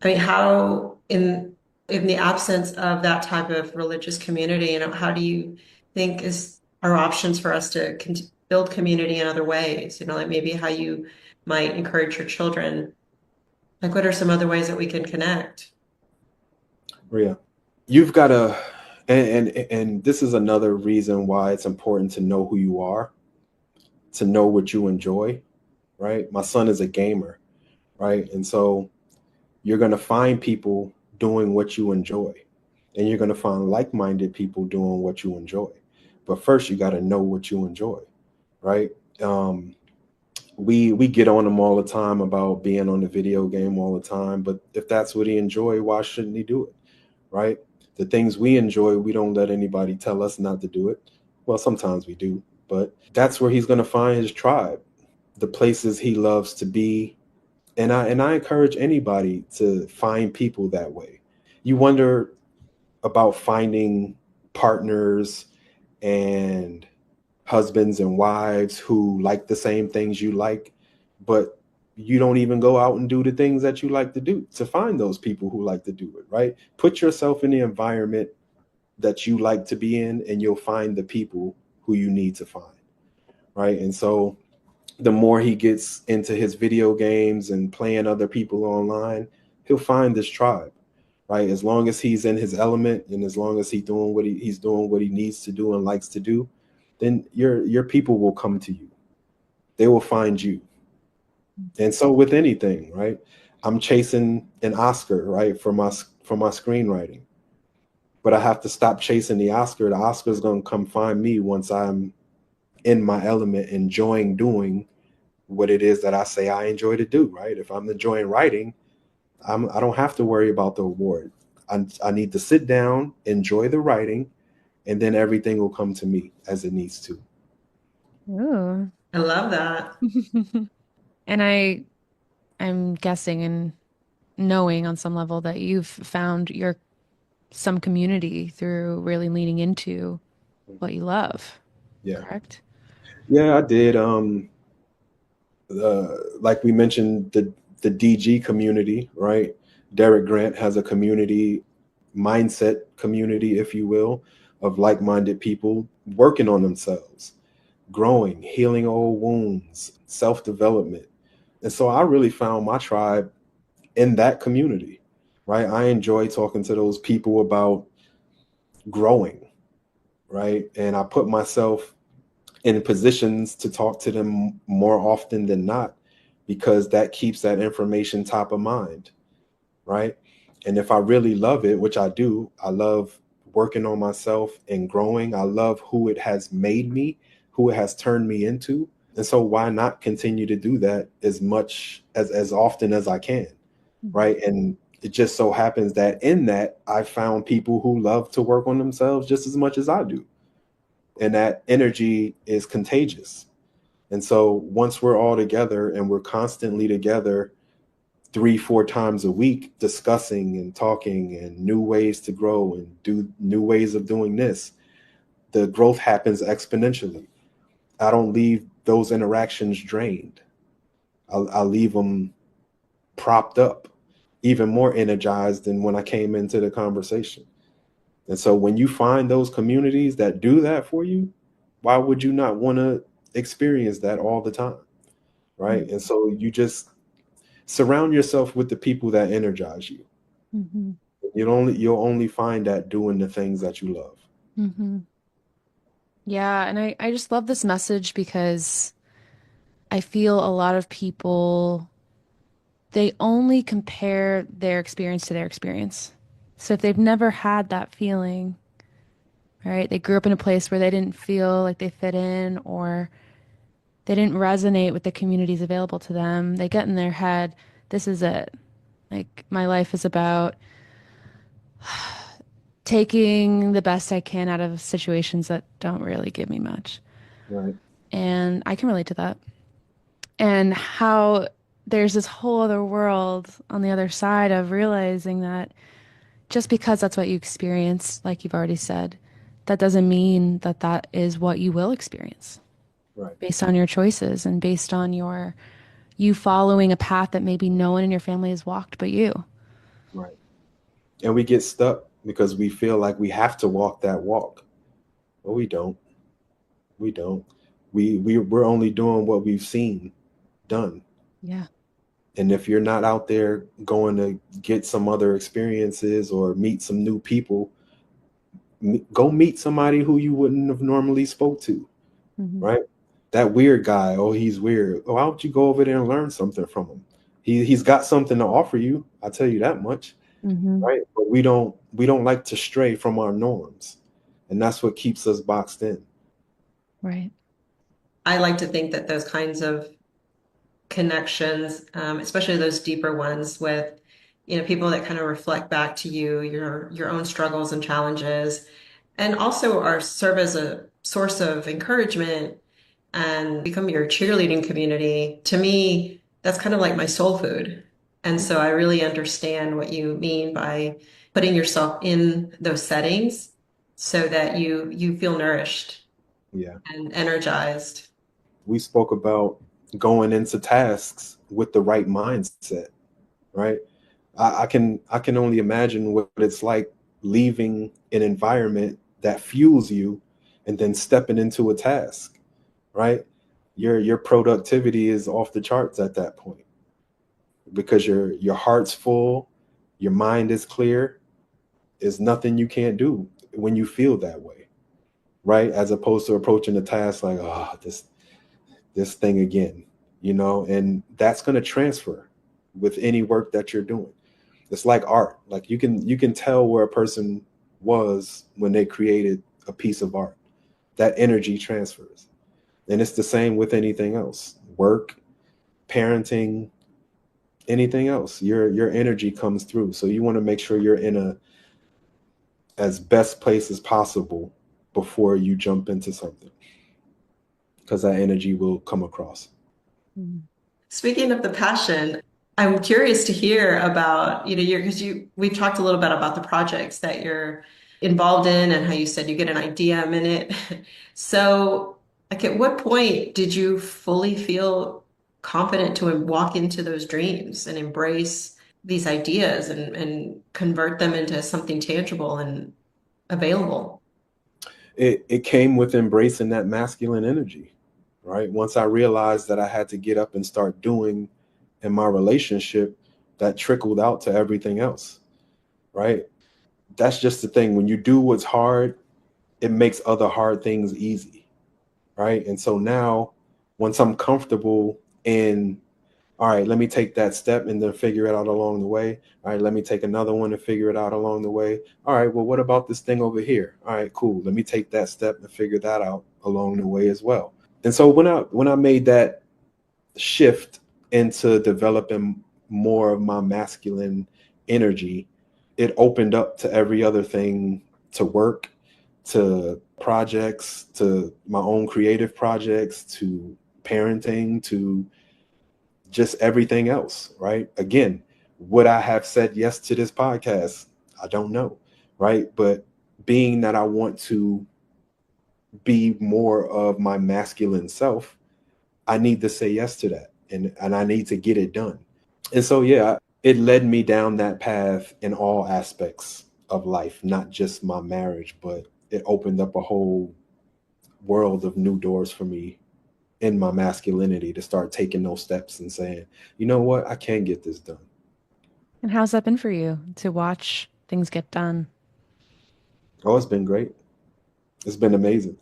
I mean, how in the absence of that type of religious community, how do you think is are options for us to build community in other ways. Like maybe how you might encourage your children. Like, what are some other ways that we can connect? Yeah. You've got to, and this is another reason why it's important to know who you are, to know what you enjoy, right? My son is a gamer, right? And so you're going to find people doing what you enjoy, and you're going to find like-minded people doing what you enjoy. But first, you got to know what you enjoy, right? Um, we get on him all the time about being on the video game all the time, but if that's what he enjoy, why shouldn't he do it, right? The things we enjoy, we don't let anybody tell us not to do it. Well, sometimes we do, but that's where he's going to find his tribe, the places he loves to be. And I encourage anybody to find people that way. You wonder about finding partners and husbands and wives who like the same things you like, but you don't even go out and do the things that you like to do to find those people who like to do it, right? Put yourself in the environment that you like to be in, and you'll find the people who you need to find, right? And so the more he gets into his video games and playing other people online, he'll find this tribe, right? As long as he's in his element, and as long as he's doing he's doing what he needs to do and likes to do, then your people will come to you. They will find you. And so with anything, right? I'm chasing an Oscar, right, for my screenwriting, but I have to stop chasing the Oscar. The Oscar's gonna come find me once I'm in my element, enjoying doing what it is that I say I enjoy to do, right? If I'm enjoying writing, I don't have to worry about the award. I need to sit down, enjoy the writing, and then everything will come to me as it needs to. Ooh. I love that. And I'm guessing and knowing on some level that you've found your some community through really leaning into what you love, Yeah. correct? Yeah, I did. Like we mentioned, the DG community, right? Derek Grant has a community, mindset community, if you will, of like-minded people working on themselves, growing, healing old wounds, self-development. And so I really found my tribe in that community, right? I enjoy talking to those people about growing, right? And I put myself in positions to talk to them more often than not, because that keeps that information top of mind, right? And if I really love it, which I do, I love working on myself and growing. I love who it has made me, who it has turned me into. And so why not continue to do that as much as often as I can, right? And it just so happens that in that I found people who love to work on themselves just as much as I do. And that energy is contagious. And so once we're all together and we're constantly together 3, 4 times a week, discussing and talking and new ways to grow and do new ways of doing this, the growth happens exponentially. I don't leave those interactions drained. I'll leave them propped up, even more energized than when I came into the conversation. And so when you find those communities that do that for you, why would you not want to experience that all the time? Right. And so you just surround yourself with the people that energize you. Mm-hmm. You'll only find that doing the things that you love. Mm-hmm. Yeah, and I just love this message because I feel a lot of people, they only compare their experience to their experience. So if they've never had that feeling, right, they grew up in a place where they didn't feel like they fit in or they didn't resonate with the communities available to them, they get in their head, this is it. Like my life is about taking the best I can out of situations that don't really give me much. Right. And I can relate to that. And how there's this whole other world on the other side of realizing that just because that's what you experience, like you've already said, that doesn't mean that that is what you will experience Right. based on your choices and based on you following a path that maybe no one in your family has walked but you. Right. And we get stuck because we feel like we have to walk that walk, but we don't. We don't. We're only doing what we've seen done. Yeah. And if you're not out there going to get some other experiences or meet some new people, go meet somebody who you wouldn't have normally spoke to, Hmm. right? That weird guy, oh, he's weird. Oh, why don't you go over there and learn something from him? He's got something to offer you. I'll tell you that much, Hmm. right? But we don't like to stray from our norms, and that's what keeps us boxed in. Right. I like to think that those kinds of connections, especially those deeper ones with, people that kind of reflect back to you, your own struggles and challenges, and also are serve as a source of encouragement and become your cheerleading community. To me, that's kind of like my soul food. And so I really understand what you mean by putting yourself in those settings so that you feel nourished Yeah, and energized. we spoke about going into tasks with the right mindset, right? I can only imagine what it's like leaving an environment that fuels you and then stepping into a task, right? Your productivity is off the charts at that point because your heart's full, your mind is clear. There's nothing you can't do when you feel that way, right? As opposed to approaching the task like, oh, this thing again, and that's going to transfer with any work that you're doing. It's like art. Like you can tell where a person was when they created a piece of art. That energy transfers. And it's the same with anything else. Work, parenting, anything else. Your energy comes through. So you want to make sure you're in a as best place as possible before you jump into something. Because that energy will come across. Mm. Speaking of the passion, I'm curious to hear about, because we've talked a little bit about the projects that you're involved in and how you said you get an idea a minute. So, like, at what point did you fully feel confident to walk into those dreams and embrace these ideas and convert them into something tangible and available? It came with embracing that masculine energy, right? Once I realized that I had to get up and start doing in my relationship, that trickled out to everything else, right? That's just the thing. When you do what's hard, it makes other hard things easy, right? And so now, once I'm comfortable in, all right, let me take that step and then figure it out along the way. All right, let me take another one and figure it out along the way. All right, well, what about this thing over here? All right, cool. Let me take that step and figure that out along the way as well. And so when I made that shift into developing more of my masculine energy, it opened up to every other thing, to work, to projects, to my own creative projects, to parenting, to just everything else, right? Again, would I have said yes to this podcast? I don't know, right? But being that I want to be more of my masculine self, I need to say yes to that, and I need to get it done. And so yeah, it led me down that path in all aspects of life, not just my marriage, but it opened up a whole world of new doors for me in my masculinity to start taking those steps and saying, you know what, I can get this done. And how's that been for you to watch things get done? Oh, it's been great. It's been amazing.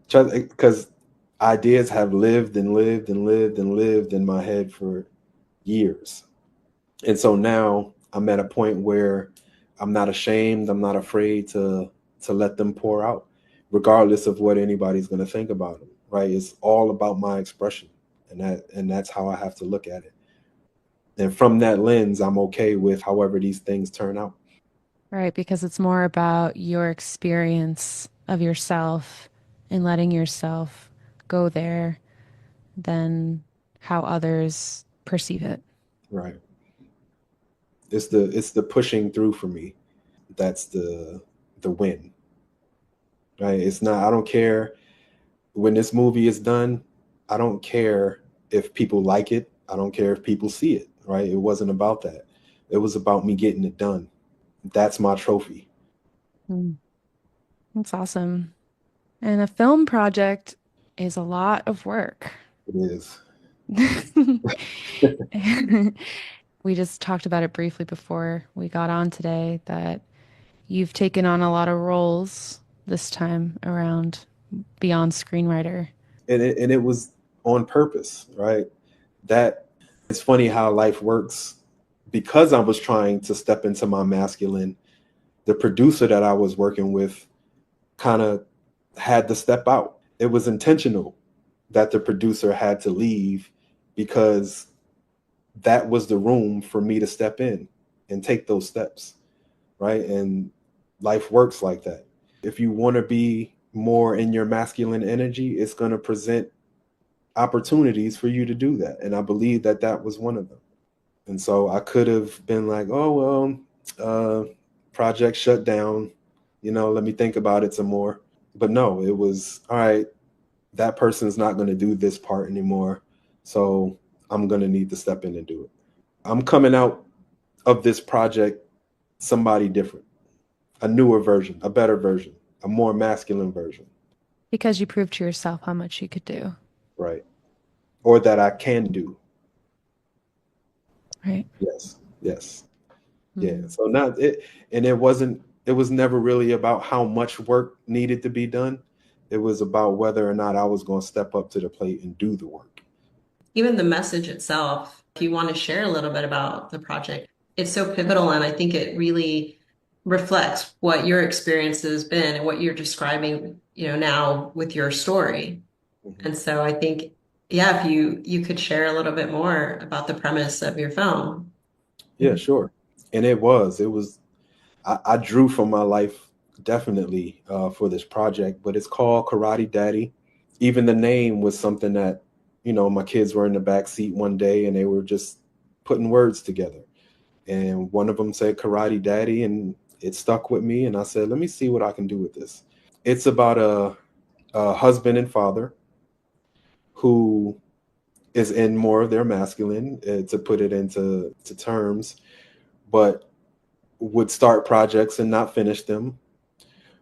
Because ideas have lived and lived and lived and lived in my head for years. And so now I'm at a point where I'm not ashamed. I'm not afraid to let them pour out, regardless of what anybody's going to think about them. Right? It's all about my expression, and that's how I have to look at it. And from that lens, I'm okay with however these things turn out. Right, because it's more about your experience of yourself and letting yourself go there than how others perceive it. Right? It's the pushing through for me. That's the win. Right? It's not. I don't care when this movie is done. I don't care if people like it. I don't care if people see it. Right? It wasn't about that. It was about me getting it done. That's my trophy. Mm, that's awesome. And a film project. is a lot of work. It is. We just talked about it briefly before we got on today that you've taken on a lot of roles this time around beyond screenwriter. And it was on purpose, right? That it's funny how life works. Because I was trying to step into my masculine, the producer that I was working with kind of had to step out. It was intentional that the producer had to leave because that was the room for me to step in and take those steps, right? And life works like that. If you want to be more in your masculine energy, it's going to present opportunities for you to do that. And I believe that that was one of them. And so I could have been like, oh, well, project shut down, let me think about it some more. But no, it was, all right, that person's not going to do this part anymore. So I'm going to need to step in and do it. I'm coming out of this project somebody different, a newer version, a better version, a more masculine version, Because you proved to yourself how much you could do, right? Or that I can do. right? Yes, yes. Yeah. Mm. So now it was never really about how much work needed to be done. It was about whether or not I was going to step up to the plate and do the work. Even the message itself, if you want to share a little bit about the project, it's so pivotal, and I think it really reflects what your experience has been and what you're describing, now with your story. Mhm. And so I think, yeah, if you could share a little bit more about the premise of your film. Yeah, sure. And it was, I drew from my life definitely for this project, but it's called Karate Daddy. Even the name was something that, my kids were in the back seat one day and they were just putting words together. And one of them said Karate Daddy, and it stuck with me. And I said, let me see what I can do with this. It's about a husband and father who is in more of their masculine, to put it into terms, but would start projects and not finish them,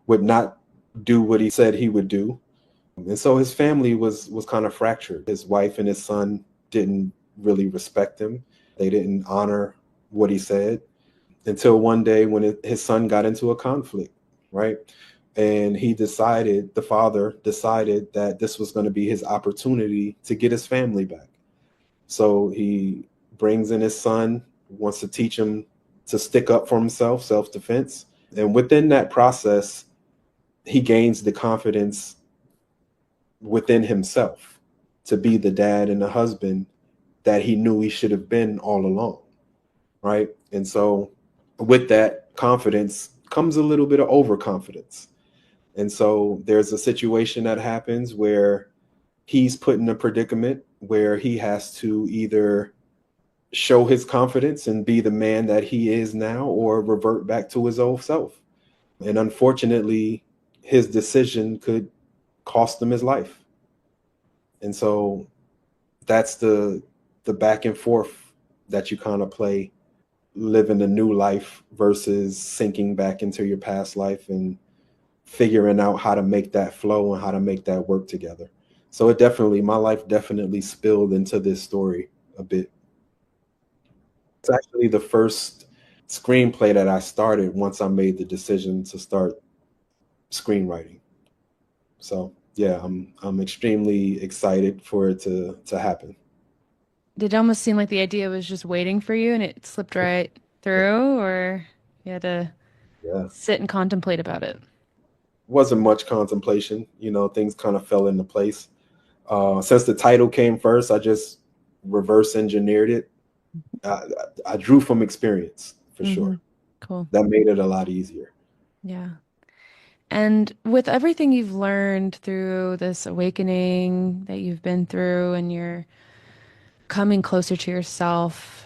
would not do what he said he would do. And so his family was kind of fractured. His wife and his son didn't really respect him. They didn't honor what he said until one day when his son got into a conflict, right? And the father decided that this was going to be his opportunity to get his family back. So he brings in his son, wants to teach him to stick up for himself, self-defense. And within that process, he gains the confidence within himself to be the dad and the husband that he knew he should have been all along, right? And so with that confidence comes a little bit of overconfidence. And so there's a situation that happens where he's put in a predicament where he has to either show his confidence and be the man that he is now or revert back to his old self. And unfortunately, his decision could cost him his life. And so that's the back and forth that you kind of play, living a new life versus sinking back into your past life and figuring out how to make that flow and how to make that work together. So my life definitely spilled into this story a bit. It's actually the first screenplay that I started once I made the decision to start screenwriting. So yeah, I'm extremely excited for it to happen. Did it almost seem like the idea was just waiting for you and it slipped right through, or you had to Yeah. sit and contemplate about it? Wasn't much contemplation, things kind of fell into place. Since the title came first, I just reverse engineered it. I drew from experience for Hmm. sure. Cool. That made it a lot easier. Yeah. And with everything you've learned through this awakening that you've been through and you're coming closer to yourself,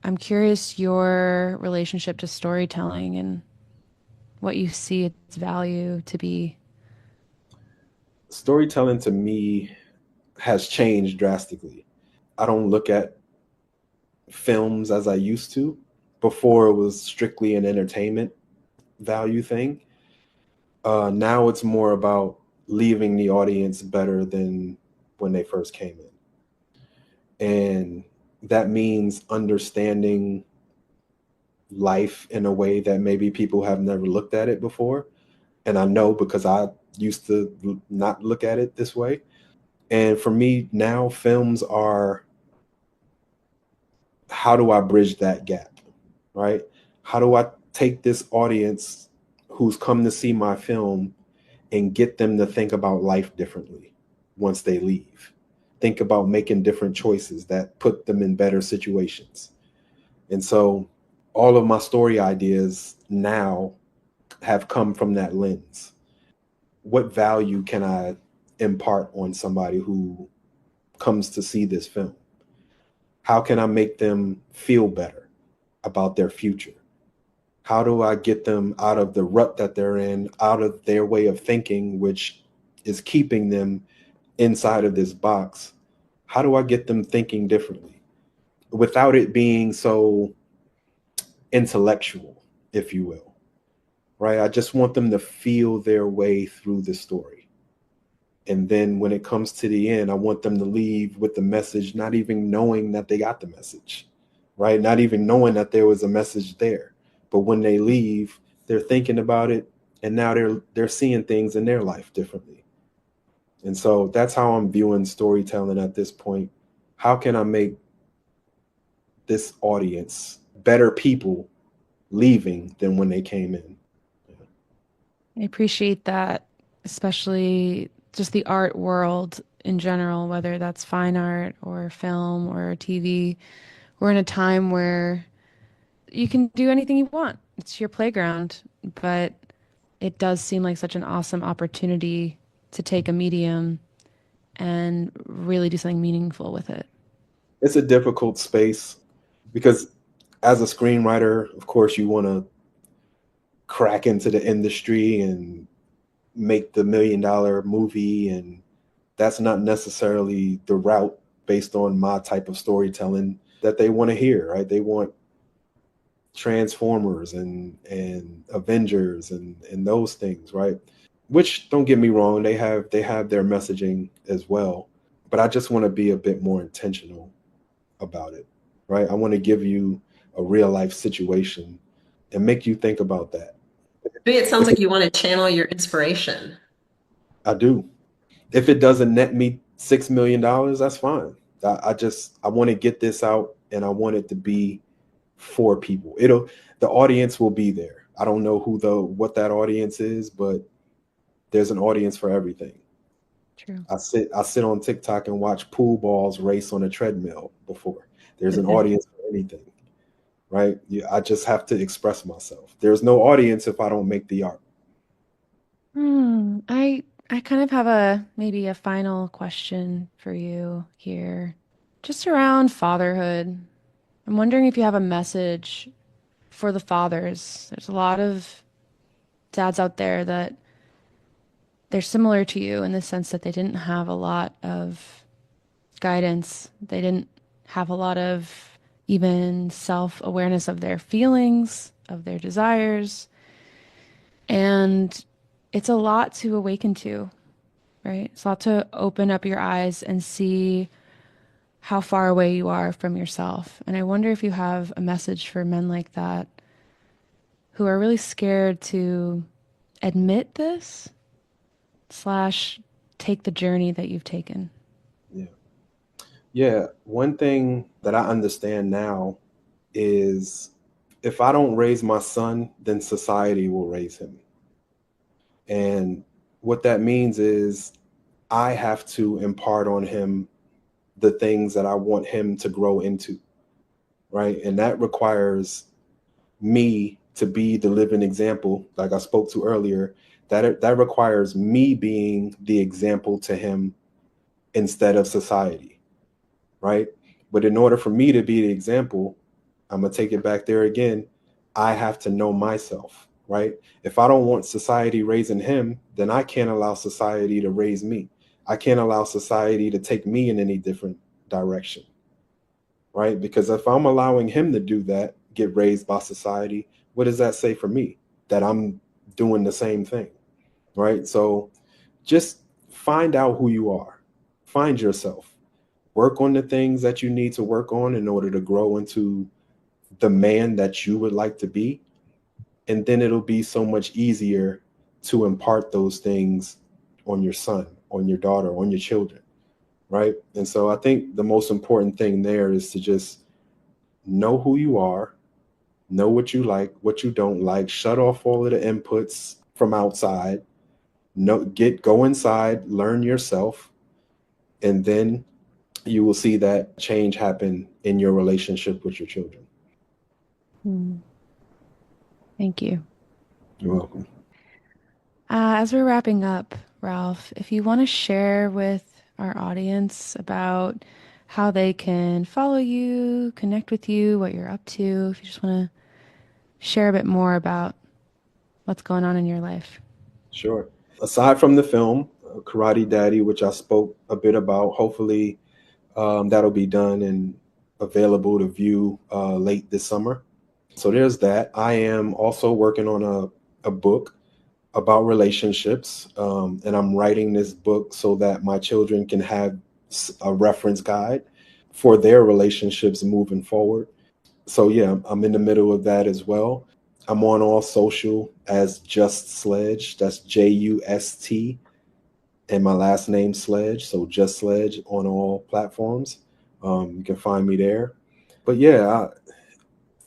I'm curious your relationship to storytelling and what you see its value to be. Storytelling to me has changed drastically. I don't look at films as I used to. Before it was strictly an entertainment value thing. Now it's more about leaving the audience better than when they first came in. And that means understanding life in a way that maybe people have never looked at it before. And I know because I used to not look at it this way. And for me now, films are, how do I bridge that gap, right? How do I take this audience who's come to see my film and get them to think about life differently once they leave? Think about making different choices that put them in better situations. And so all of my story ideas now have come from that lens. What value can I impart on somebody who comes to see this film? How can I make them feel better about their future? How do I get them out of the rut that they're in, out of their way of thinking, which is keeping them inside of this box? How do I get them thinking differently without it being so intellectual, if you will, right? I just want them to feel their way through the story. And then when it comes to the end, I want them to leave with the message, not even knowing that they got the message, right? Not even knowing that there was a message there. But when they leave, they're thinking about it, and now they're seeing things in their life differently. And so that's how I'm viewing storytelling at this point. How can I make this audience better people leaving than when they came in? I appreciate that, especially just the art world in general, whether that's fine art or film or TV. We're in a time where you can do anything you want. It's your playground, but it does seem like such an awesome opportunity to take a medium and really do something meaningful with it. It's a difficult space because as a screenwriter, of course, you want to crack into the industry and make the $1 million movie. And that's not necessarily the route based on my type of storytelling that they want to hear, right? They want Transformers and Avengers and those things, right? Which, don't get me wrong, they have their messaging as well. But I just want to be a bit more intentional about it, right? I want to give you a real life situation and make you think about that. To me, it sounds like you want to channel your inspiration. I do. If it doesn't net me $6 million, that's fine. I want to get this out, and I want it to be for people. The audience will be there. I don't know what that audience is, but there's an audience for everything. True. I sit on TikTok and watch pool balls race on a treadmill before. There's an audience for anything, right? I just have to express myself. There's no audience if I don't make the art. I kind of have maybe a final question for you here, just around fatherhood. I'm wondering if you have a message for the fathers. There's a lot of dads out there that they're similar to you in the sense that they didn't have a lot of guidance. They didn't have a lot of even self-awareness of their feelings, of their desires. And it's a lot to awaken to, right? It's a lot to open up your eyes and see how far away you are from yourself. And I wonder if you have a message for men like that who are really scared to admit this slash take the journey that you've taken. Yeah. Yeah. One thing that I understand now is if I don't raise my son, then society will raise him. And what that means is I have to impart on him the things that I want him to grow into, right? And that requires me to be the living example, like I spoke to earlier. That requires me being the example to him instead of society, right? But in order for me to be the example, I'm gonna take it back there again. I have to know myself, right? If I don't want society raising him, then I can't allow society to raise me. I can't allow society to take me in any different direction, right? Because if I'm allowing him to do that, get raised by society, what does that say for me? That I'm doing the same thing, right? So just find out who you are, find yourself, work on the things that you need to work on in order to grow into the man that you would like to be. And then it'll be so much easier to impart those things on your son, on your daughter, on your children, right? And so I think the most important thing there is to just know who you are, know what you like, what you don't like, shut off all of the inputs from outside, go inside, learn yourself, and then you will see that change happen in your relationship with your children. Thank you. You're welcome. As we're wrapping up, Ralph, if you want to share with our audience about how they can follow you, connect with you, what you're up to, if you just want to share a bit more about what's going on in your life. Sure. Aside from the film, Karate Daddy, which I spoke a bit about, hopefully that'll be done and available to view late this summer. So there's that. I am also working on a book about relationships, and I'm writing this book so that my children can have a reference guide for their relationships moving forward. So yeah, I'm in the middle of that as well. I'm on all social as Just Sledge. That's Just, and my last name Sledge. So Just Sledge on all platforms. You can find me there. But yeah,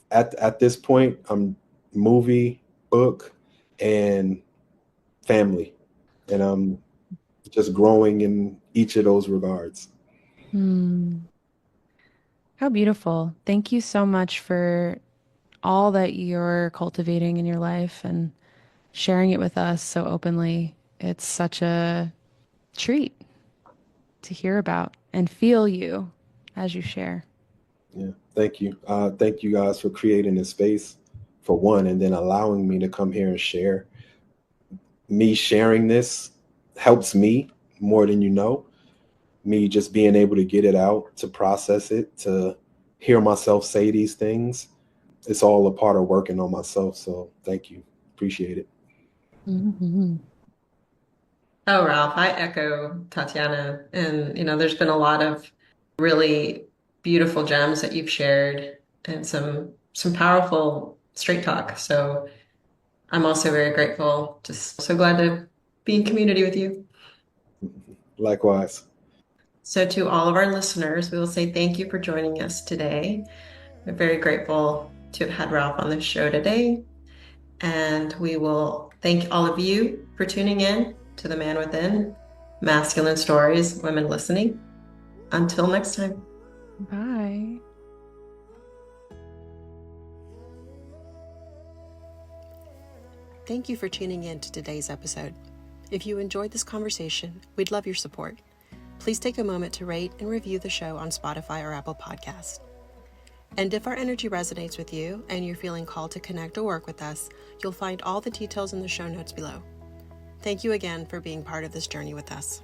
at this point, I'm movie, book, and family, and I'm just growing in each of those regards. How beautiful. Thank you so much for all that you're cultivating in your life and sharing it with us so openly. It's such a treat to hear about and feel you as you share. Yeah, thank you. Thank you guys for creating this space, for one, and then allowing me to come here and share. Me sharing this helps me more than you know. Me just being able to get it out, to process it, to hear myself say these things. It's all a part of working on myself. So thank you. Appreciate it. Mm-hmm. Oh, Ralph, I echo Tatiana. And, there's been a lot of really beautiful gems that you've shared and some powerful straight talk. So I'm also very grateful. Just so glad to be in community with you. Likewise. So to all of our listeners, we will say thank you for joining us today. We're very grateful to have had Ralph on the show today. And we will thank all of you for tuning in to The Man Within, Masculine Stories, Women Listening. Until next time. Bye. Thank you for tuning in to today's episode. If you enjoyed this conversation, we'd love your support. Please take a moment to rate and review the show on Spotify or Apple Podcasts. And if our energy resonates with you and you're feeling called to connect or work with us, you'll find all the details in the show notes below. Thank you again for being part of this journey with us.